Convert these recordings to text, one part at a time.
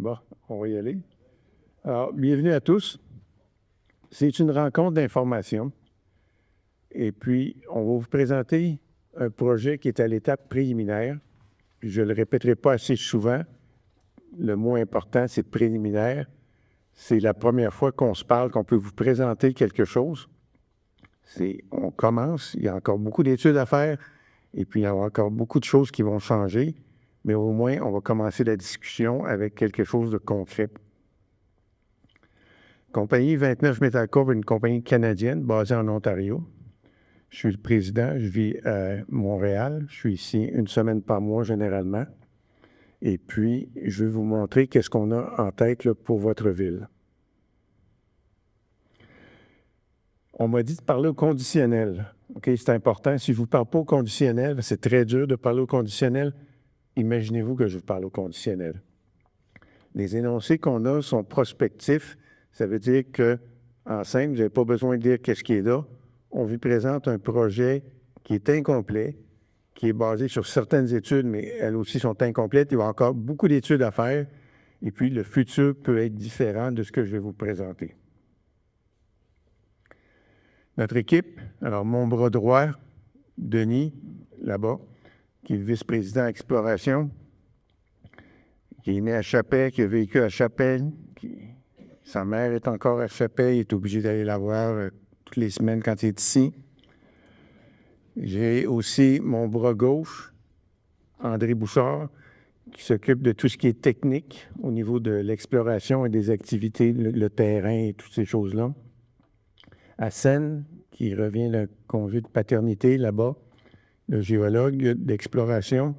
Bon, on va y aller. Alors, bienvenue à tous. C'est une rencontre d'information. Et puis, on va vous présenter un projet qui est à l'étape préliminaire. Je ne le répéterai pas assez souvent. Le mot important, c'est préliminaire. C'est la première fois qu'on se parle, qu'on peut vous présenter quelque chose. On commence, il y a encore beaucoup d'études à faire, et puis il y a encore beaucoup de choses qui vont changer, mais au moins, on va commencer la discussion avec quelque chose de concret. Compagnie 29 Métalcorp est une compagnie canadienne basée en Ontario. Je suis le président, je vis à Montréal. Je suis ici une semaine par mois généralement. Et puis, je vais vous montrer qu'est-ce qu'on a en tête là, pour votre ville. On m'a dit de parler au conditionnel. OK, c'est important. Si je ne vous parle pas au conditionnel, c'est très dur de parler au conditionnel. Imaginez-vous que je vous parle au conditionnel. Les énoncés qu'on a sont prospectifs. Ça veut dire qu'en simple, vous n'avez pas besoin de dire qu'est-ce qui est là. On vous présente un projet qui est incomplet, qui est basé sur certaines études, mais elles aussi sont incomplètes. Il y a encore beaucoup d'études à faire. Et puis, le futur peut être différent de ce que je vais vous présenter. Notre équipe, alors mon bras droit, Denis, là-bas, qui est le vice-président exploration, qui est né à Chapais, qui a vécu à Chapais, sa mère est encore à Chapais, il est obligé d'aller la voir toutes les semaines quand il est ici. J'ai aussi mon bras gauche, André Bouchard, qui s'occupe de tout ce qui est technique au niveau de l'exploration et des activités, le terrain et toutes ces choses-là. Hassen, qui revient le congé de paternité là-bas, le géologue d'exploration.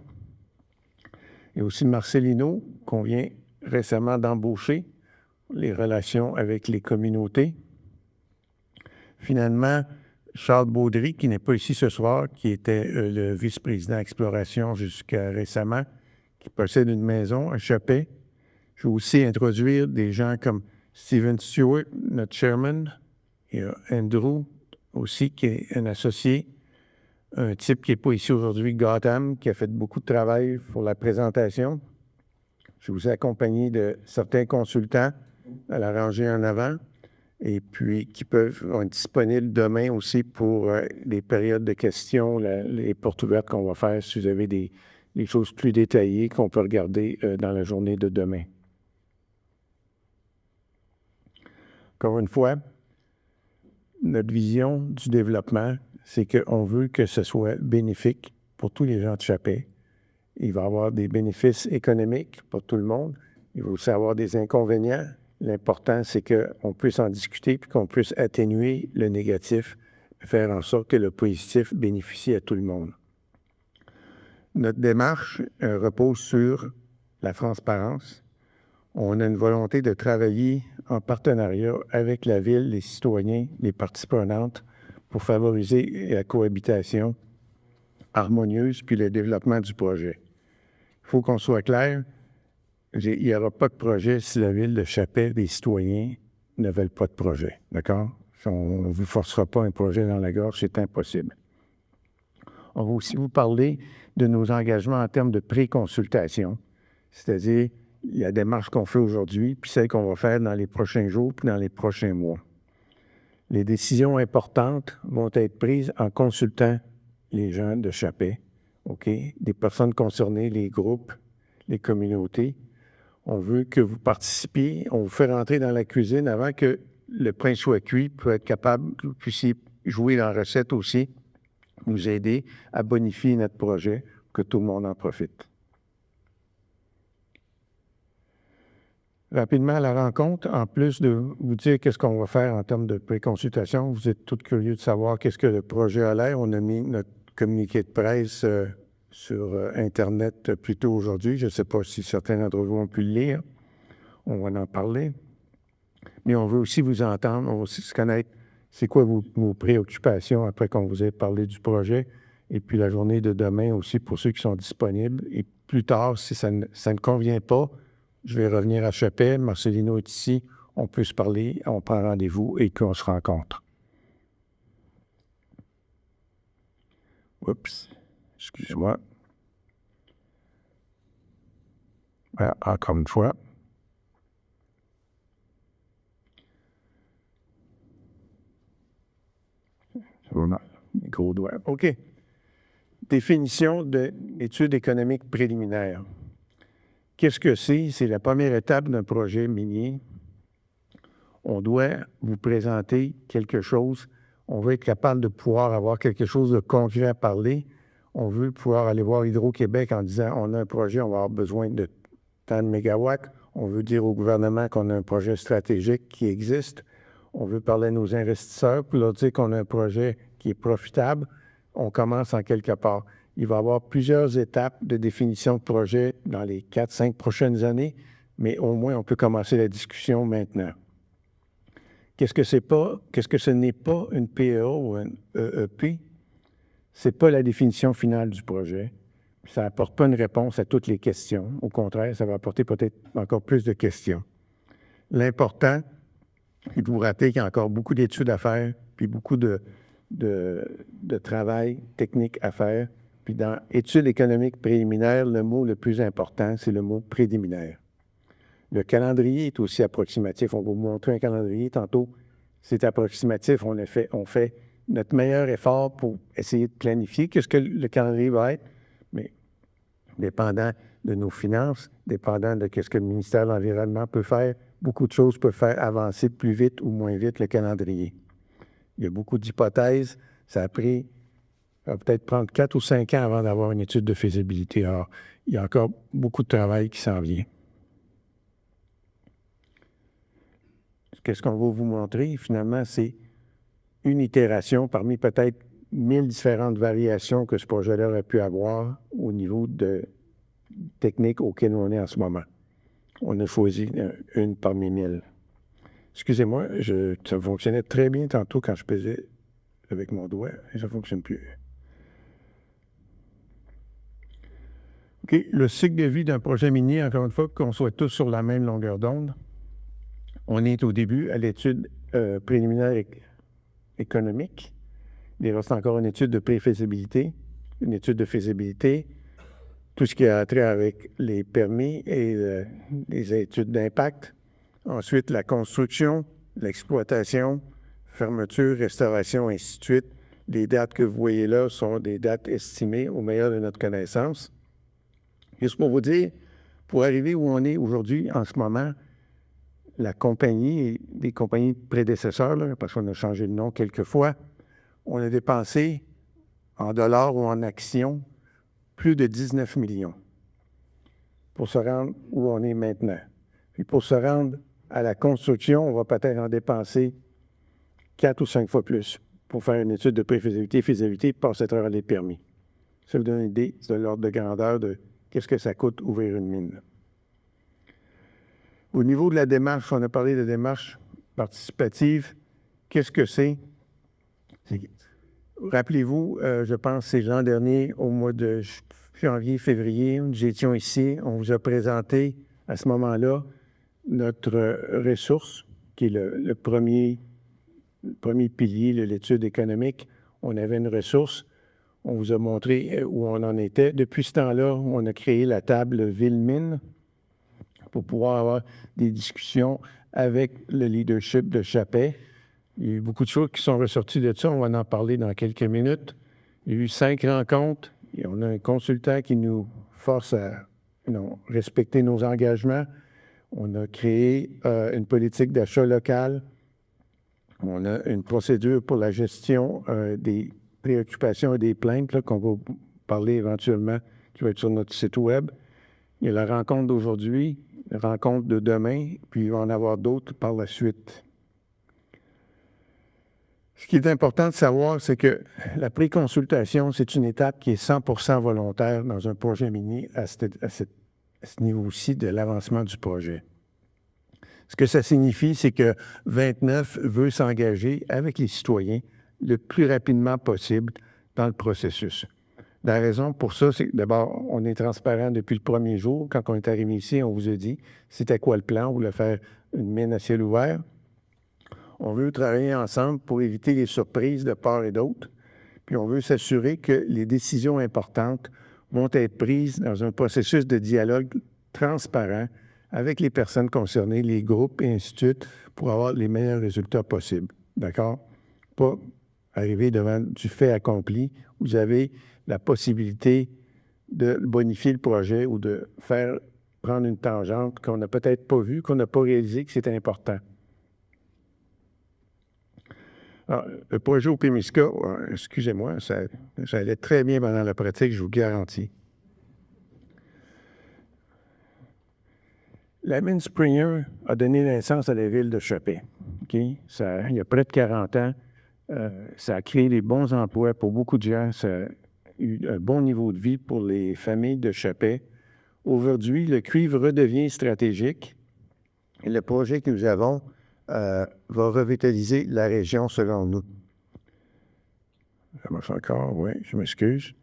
Et aussi Marcelino, qu'on vient récemment d'embaucher, les relations avec les communautés. Finalement, Charles Baudry, qui n'est pas ici ce soir, qui était le vice-président exploration jusqu'à récemment, qui possède une maison à Chapais. Je vais aussi introduire des gens comme Stephen Stewart, notre chairman, et Andrew aussi, qui est un associé, un type qui n'est pas ici aujourd'hui, Gotham, qui a fait beaucoup de travail pour la présentation. Je vous ai accompagné de certains consultants à la rangée en avant et puis qui peuvent être disponibles demain aussi pour les périodes de questions, les portes ouvertes qu'on va faire si vous avez des choses plus détaillées qu'on peut regarder dans la journée de demain. Encore une fois, notre vision du développement, c'est qu'on veut que ce soit bénéfique pour tous les gens de Chapais. Il va y avoir des bénéfices économiques pour tout le monde. Il va aussi avoir des inconvénients. L'important, c'est qu'on puisse en discuter puis qu'on puisse atténuer le négatif, faire en sorte que le positif bénéficie à tout le monde. Notre démarche repose sur la transparence. On a une volonté de travailler en partenariat avec la ville, les citoyens, les parties prenantes pour favoriser la cohabitation harmonieuse puis le développement du projet. Il faut qu'on soit clair, il n'y aura pas de projet si la ville de Chapais, les citoyens, ne veulent pas de projet. D'accord? On ne vous forcera pas un projet dans la gorge, c'est impossible. On va aussi vous parler de nos engagements en termes de pré-consultation, c'est-à-dire la démarche qu'on fait aujourd'hui, puis celle qu'on va faire dans les prochains jours, puis dans les prochains mois. Les décisions importantes vont être prises en consultant les gens de Chapais, OK? Des personnes concernées, les groupes, les communautés. On veut que vous participiez, on vous fait rentrer dans la cuisine avant que le pain soit cuit pour être capable que vous puissiez jouer dans la recette aussi, nous aider à bonifier notre projet, que tout le monde en profite. Rapidement à la rencontre, en plus de vous dire qu'est-ce qu'on va faire en termes de pré-consultation, vous êtes tous curieux de savoir qu'est-ce que le projet a l'air. On a mis notre communiqué de presse sur Internet plus tôt aujourd'hui. Je ne sais pas si certains d'entre vous ont pu le lire. On va en parler. Mais on veut aussi vous entendre, on veut aussi se connaître c'est quoi vos préoccupations après qu'on vous ait parlé du projet. Et puis la journée de demain aussi pour ceux qui sont disponibles. Et plus tard, si ça ne convient pas, je vais revenir à Chapais. Marcelino est ici. On peut se parler, on prend rendez-vous et qu'on se rencontre. Oups, excusez-moi. Voilà, encore une fois. gros doigt. OK. Définition d'études économiques préliminaires. Qu'est-ce que c'est? C'est la première étape d'un projet minier. On doit vous présenter quelque chose. On veut être capable de pouvoir avoir quelque chose de concret à parler. On veut pouvoir aller voir Hydro-Québec en disant on a un projet, on va avoir besoin de tant de mégawatts. On veut dire au gouvernement qu'on a un projet stratégique qui existe. On veut parler à nos investisseurs pour leur dire qu'on a un projet qui est profitable. On commence en quelque part. Il va y avoir plusieurs étapes de définition de projet dans les 4-5 prochaines années, mais au moins on peut commencer la discussion maintenant. Qu'est-ce que ce n'est pas une PEA ou un EEP? Ce n'est pas la définition finale du projet. Ça n'apporte pas une réponse à toutes les questions. Au contraire, ça va apporter peut-être encore plus de questions. L'important, c'est de vous rappeler qu'il y a encore beaucoup d'études à faire, puis beaucoup de travail technique à faire. Puis dans études économiques préliminaires, le mot le plus important, c'est le mot préliminaire. Le calendrier est aussi approximatif. On va vous montrer un calendrier tantôt. C'est approximatif. On fait notre meilleur effort pour essayer de planifier qu'est-ce que le calendrier va être, mais dépendant de nos finances, dépendant de ce que le ministère de l'Environnement peut faire, beaucoup de choses peuvent faire avancer plus vite ou moins vite le calendrier. Il y a beaucoup d'hypothèses. Ça va peut-être prendre 4 ou 5 ans avant d'avoir une étude de faisabilité. Alors, il y a encore beaucoup de travail qui s'en vient. Qu'est-ce qu'on va vous montrer? Finalement, c'est une itération parmi peut-être 1000 différentes variations que ce projet-là aurait pu avoir au niveau de technique auquel on est en ce moment. On a choisi une parmi 1000. Excusez-moi, ça fonctionnait très bien tantôt quand je pesais avec mon doigt et ça ne fonctionne plus. OK. Le cycle de vie d'un projet minier, encore une fois, qu'on soit tous sur la même longueur d'onde. On est au début à l'étude préliminaire économique. Il reste encore une étude de pré-faisabilité, une étude de faisabilité, tout ce qui a trait avec les permis et les études d'impact. Ensuite, la construction, l'exploitation, fermeture, restauration, ainsi de suite. Les dates que vous voyez là sont des dates estimées au meilleur de notre connaissance. Juste pour vous dire, pour arriver où on est aujourd'hui, en ce moment, la compagnie et des compagnies prédécesseurs, là, parce qu'on a changé de nom quelques fois, on a dépensé en dollars ou en actions plus de 19 millions pour se rendre où on est maintenant. Puis pour se rendre à la construction, on va peut-être en dépenser 4 ou 5 fois plus pour faire une étude de faisabilité, passer à travers les permis. Ça vous donne une idée de l'ordre de grandeur de qu'est-ce que ça coûte ouvrir une mine. Au niveau de la démarche, on a parlé de démarche participative. Qu'est-ce que c'est? Rappelez-vous, je pense que c'est l'an dernier, au mois de janvier, février, nous étions ici, on vous a présenté à ce moment-là notre ressource, qui est le premier pilier de l'étude économique. On avait une ressource, on vous a montré où on en était. Depuis ce temps-là, on a créé la table Ville-Mine pour pouvoir avoir des discussions avec le leadership de Chappais. Il y a eu beaucoup de choses qui sont ressorties de ça. On va en parler dans quelques minutes. Il y a eu 5 rencontres. Et on a un consultant qui nous force à respecter nos engagements. On a créé une politique d'achat local. On a une procédure pour la gestion des préoccupations et des plaintes qu'on va parler éventuellement, qui va être sur notre site web. Il y a la rencontre d'aujourd'hui, la rencontre de demain, puis il va en avoir d'autres par la suite. Ce qui est important de savoir, c'est que la préconsultation, c'est une étape qui est 100% volontaire dans un projet minier à ce niveau-ci de l'avancement du projet. Ce que ça signifie, c'est que 29 veut s'engager avec les citoyens le plus rapidement possible dans le processus. La raison pour ça, c'est que d'abord, on est transparent depuis le premier jour. Quand on est arrivé ici, on vous a dit c'était quoi le plan. On voulait faire une mine à ciel ouvert. On veut travailler ensemble pour éviter les surprises de part et d'autre. Puis on veut s'assurer que les décisions importantes vont être prises dans un processus de dialogue transparent avec les personnes concernées, les groupes et ainsi de suite, pour avoir les meilleurs résultats possibles. D'accord? Pas arriver devant du fait accompli, vous avez la possibilité de bonifier le projet ou de faire prendre une tangente qu'on n'a peut-être pas vue, qu'on n'a pas réalisé que c'était important. Alors, le projet au Pémisca, excusez-moi, ça allait très bien pendant la pratique, je vous garantis. La mine Springer a donné naissance à la ville de Chapet. Okay? Il y a près de 40 ans, ça a créé des bons emplois pour beaucoup de gens. Ça a eu un bon niveau de vie pour les familles de Chapet. Aujourd'hui, le cuivre redevient stratégique et le projet que nous avons va revitaliser la région selon nous. Ça marche encore, oui, je m'excuse.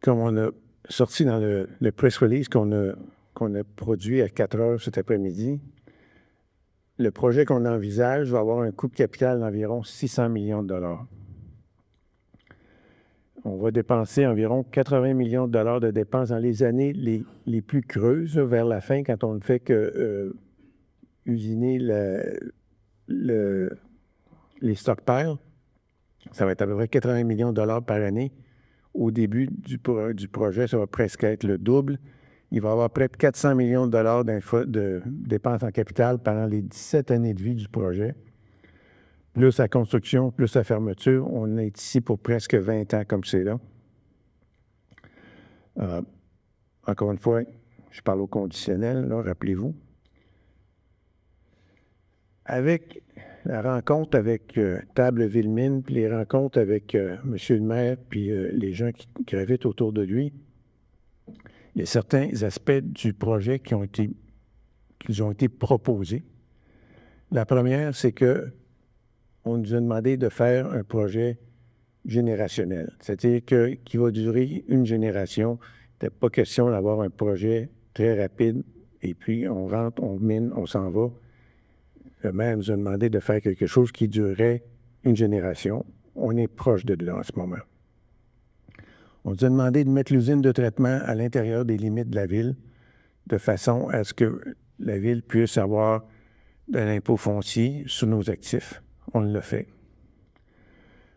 Comme on a sorti dans le press release qu'on a produit à 4 heures cet après-midi, le projet qu'on envisage va avoir un coût de capital d'environ 600 millions de dollars. On va dépenser environ 80 millions de dollars de dépenses dans les années les plus creuses, vers la fin, quand on ne fait que usiner les stockpiles. Ça va être à peu près 80 millions de dollars par année. Au début du projet, ça va presque être le double. Il va y avoir près de 400 millions de dollars de dépenses en capital pendant les 17 années de vie du projet. Plus la construction, plus la fermeture. On est ici pour presque 20 ans comme c'est là. Encore une fois, je parle au conditionnel, là, rappelez-vous. Avec la rencontre avec Table-Ville-Mine, puis les rencontres avec M. le maire, puis les gens qui gravitent autour de lui, il y a certains aspects du projet qui ont été proposés. La première, c'est qu'on nous a demandé de faire un projet générationnel, c'est-à-dire qui va durer une génération. Il n'était pas question d'avoir un projet très rapide, et puis on rentre, on mine, on s'en va. Le maire nous a demandé de faire quelque chose qui durerait une génération. On est proche de là en ce moment. On nous a demandé de mettre l'usine de traitement à l'intérieur des limites de la ville, de façon à ce que la ville puisse avoir de l'impôt foncier sur nos actifs. On l'a fait.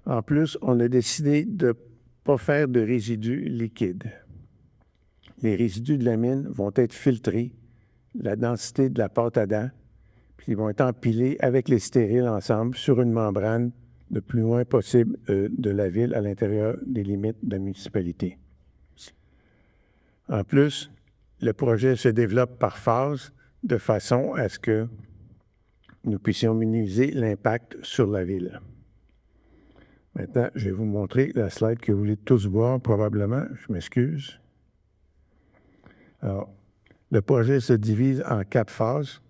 En plus, on a décidé de ne pas faire de résidus liquides. Les résidus de la mine vont être filtrés, la densité de la pâte à dents, puis ils vont être empilés avec les stériles ensemble sur une membrane le plus loin possible de la ville à l'intérieur des limites de la municipalité. En plus, le projet se développe par phase de façon à ce que nous puissions minimiser l'impact sur la ville. Maintenant, je vais vous montrer la slide que vous voulez tous voir probablement. Je m'excuse. Alors, le projet se divise en 4 phases.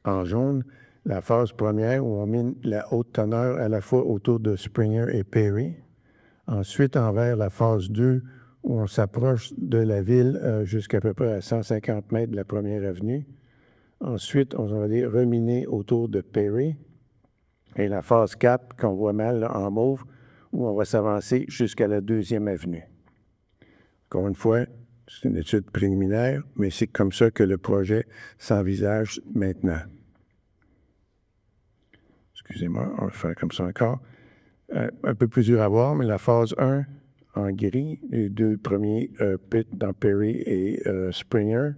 En jaune, la phase première où on mine la haute teneur à la fois autour de Springer et Perry. Ensuite, en vert, la phase 2 où on s'approche de la ville jusqu'à peu près à 150 mètres de la première avenue. Ensuite, on va aller reminer autour de Perry. Et la phase 4, qu'on voit mal là, en mauve, où on va s'avancer jusqu'à la 2e avenue. Encore une fois, c'est une étude préliminaire, mais c'est comme ça que le projet s'envisage maintenant. Excusez-moi, on va faire comme ça encore. Un peu plus dur à voir, mais la phase 1, en gris, les 2 premiers pits dans Perry et Springer.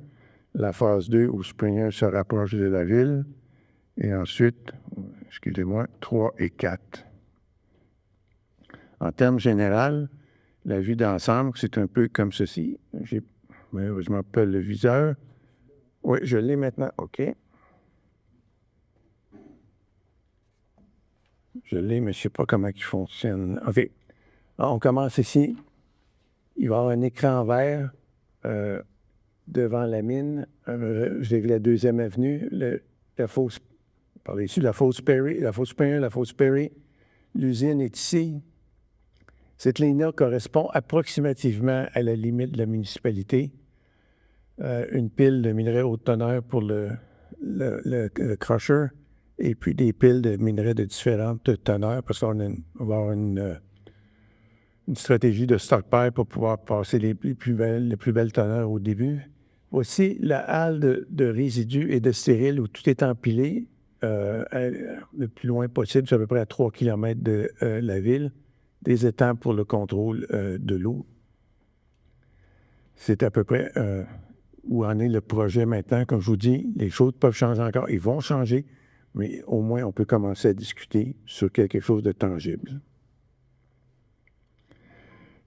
La phase 2, où Springer se rapproche de la ville. Et ensuite, excusez-moi, 3 et 4. En termes généraux, la vue d'ensemble, c'est un peu comme ceci. Je m'appelle le viseur. Oui, je l'ai maintenant. OK. Je l'ai, mais je ne sais pas comment il fonctionne. OK. Alors, on commence ici. Il va y avoir un écran vert devant la mine. J'ai vu la 2e avenue, la fosse. Par ici, la fosse Perry, la fosse Springer, la fosse Perry. L'usine est ici. Cette ligne-là correspond approximativement à la limite de la municipalité. Une pile de minerais haute teneur pour le crusher et puis des piles de minerais de différentes teneurs parce qu'on va avoir une stratégie de stockpile pour pouvoir passer les plus belles teneurs au début. Voici la halle de résidus et de stériles où tout est empilé. le plus loin possible, c'est à peu près à 3 km de la ville, des étangs pour le contrôle de l'eau. C'est à peu près où en est le projet maintenant. Comme je vous dis, les choses peuvent changer encore. Ils vont changer, mais au moins, on peut commencer à discuter sur quelque chose de tangible.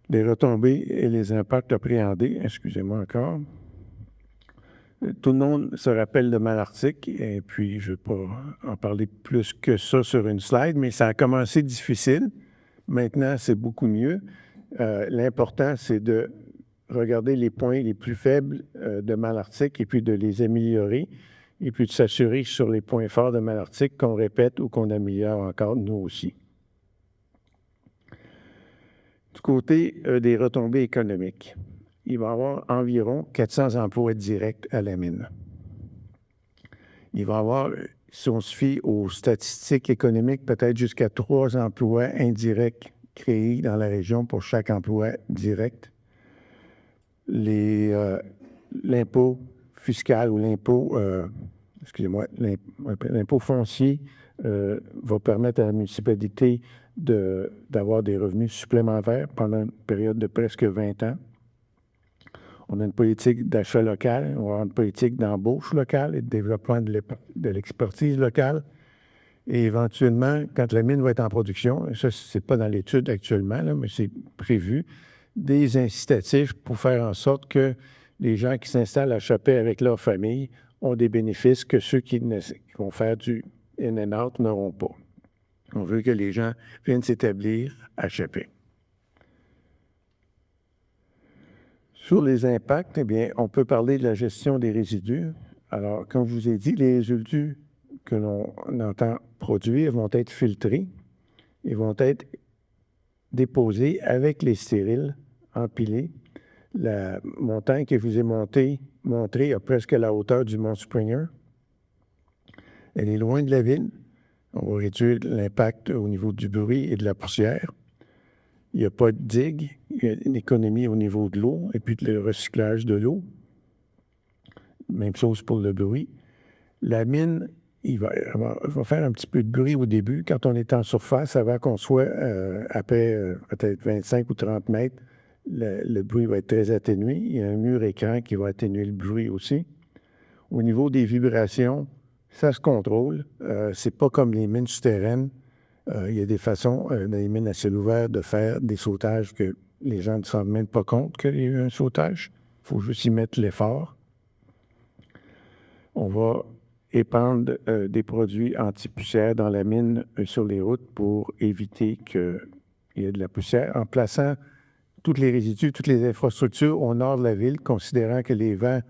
Les retombées et les impacts appréhendés, excusez-moi encore. Tout le monde se rappelle de Malartic, et puis je ne vais pas en parler plus que ça sur une slide, mais ça a commencé difficile. Maintenant, c'est beaucoup mieux. L'important, c'est de regarder les points les plus faibles de Malartic et puis de les améliorer, et puis de s'assurer sur les points forts de Malartic qu'on répète ou qu'on améliore encore, nous aussi. Du côté des retombées économiques, il va y avoir environ 400 emplois directs à la mine. Il va y avoir, si on se fie aux statistiques économiques, peut-être jusqu'à 3 emplois indirects créés dans la région pour chaque emploi direct. L'impôt fiscal ou l'impôt, l'impôt foncier va permettre à la municipalité d'avoir des revenus supplémentaires pendant une période de presque 20 ans. On a une politique d'achat local, on va avoir une politique d'embauche locale et de développement de l'expertise locale. Et éventuellement, quand la mine va être en production, et ça, c'est pas dans l'étude actuellement, là, mais c'est prévu, des incitatifs pour faire en sorte que les gens qui s'installent à Chapais avec leur famille ont des bénéfices que ceux qui vont faire du in and out n'auront pas. On veut que les gens viennent s'établir à Chapais. Sur les impacts, eh bien, on peut parler de la gestion des résidus. Alors, comme je vous ai dit, les résidus que l'on entend produire vont être filtrés et vont être déposés avec les stériles, empilés. La montagne que je vous ai montrée à presque à la hauteur du mont Springer. Elle est loin de la ville. On va réduire l'impact au niveau du bruit et de la poussière. Il n'y a pas de digue. Il y a une économie au niveau de l'eau et puis le recyclage de l'eau. Même chose pour le bruit. La mine, il va faire un petit peu de bruit au début. Quand on est en surface, avant qu'on soit après peut-être 25 ou 30 mètres, le bruit va être très atténué. Il y a un mur écran qui va atténuer le bruit aussi. Au niveau des vibrations, ça se contrôle. C'est pas comme les mines souterraines. Il y a des façons, dans les mines à ciel ouvert, de faire des sautages que les gens ne se rendent même pas compte qu'il y a eu un sautage. Il faut juste y mettre l'effort. On va épandre des produits anti-poussière dans la mine sur les routes pour éviter qu'il y ait de la poussière, en plaçant tous les résidus, toutes les infrastructures au nord de la ville, considérant que les vents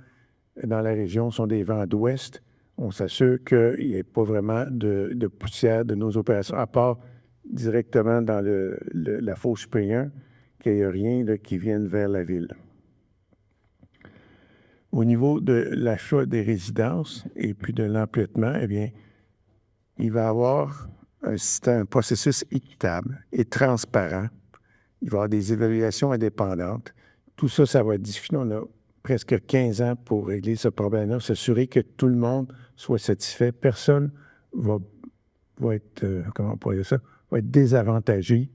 dans la région sont des vents d'ouest. On s'assure qu'il n'y ait pas vraiment de poussière de nos opérations, à part directement dans la fosse Springer, qu'il n'y ait rien là, qui vienne vers la ville. Au niveau de l'achat des résidences et puis de l'empiètement, eh bien, il va y avoir un processus équitable et transparent. Il va y avoir des évaluations indépendantes. Tout ça, ça va être discuté. On a presque 15 ans pour régler ce problème-là, s'assurer que tout le monde soit satisfait. Personne va être, comment on pourrait dire ça, va être désavantagé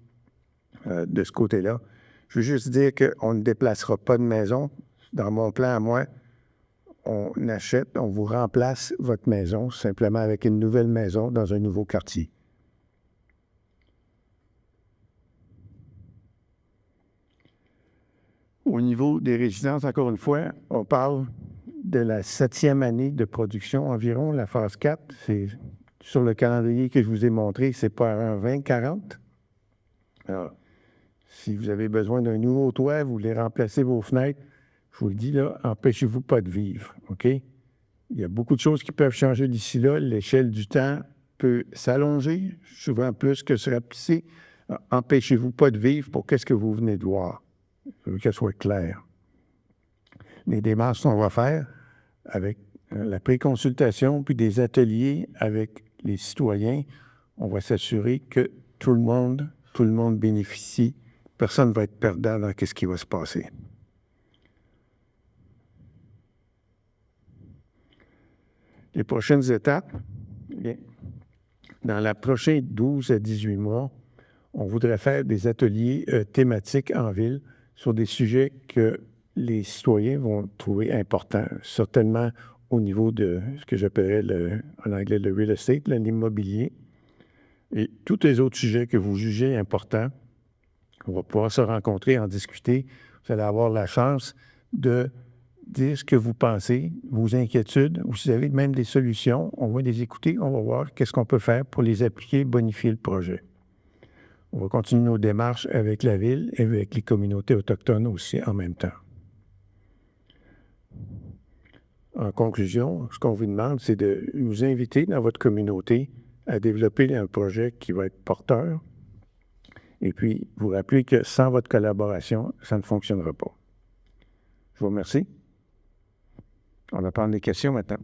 de ce côté-là. Je veux juste dire qu'on ne déplacera pas de maison. Dans mon plan à moi, on achète, on vous remplace votre maison simplement avec une nouvelle maison dans un nouveau quartier. Au niveau des résidences, encore une fois, on parle de la 7e année de production environ, la phase 4. C'est sur le calendrier que je vous ai montré, c'est pas avant 2040. Alors, si vous avez besoin d'un nouveau toit, vous voulez remplacer vos fenêtres, je vous le dis là, empêchez-vous pas de vivre, OK? Il y a beaucoup de choses qui peuvent changer d'ici là. L'échelle du temps peut s'allonger, souvent plus que se rapetisser. Empêchez-vous pas de vivre pour qu'est-ce que vous venez de voir. Je veux qu'elle soit claire. Les démarches qu'on va faire avec la préconsultation, puis des ateliers avec les citoyens, on va s'assurer que tout le monde bénéficie. Personne ne va être perdant dans ce qui va se passer. Les prochaines étapes, bien, dans les prochains 12 à 18 mois, on voudrait faire des ateliers thématiques en ville sur des sujets que les citoyens vont trouver importants, certainement au niveau de ce que j'appellerais en anglais le real estate, l'immobilier, et tous les autres sujets que vous jugez importants. On va pouvoir se rencontrer, en discuter. Vous allez avoir la chance de dire ce que vous pensez, vos inquiétudes, ou si vous avez même des solutions, on va les écouter, on va voir qu'est-ce qu'on peut faire pour les appliquer, bonifier le projet. On va continuer nos démarches avec la ville et avec les communautés autochtones aussi en même temps. En conclusion, ce qu'on vous demande, c'est de nous inviter dans votre communauté à développer un projet qui va être porteur. Et puis, vous rappelez que sans votre collaboration, ça ne fonctionnera pas. Je vous remercie. On va prendre des questions maintenant.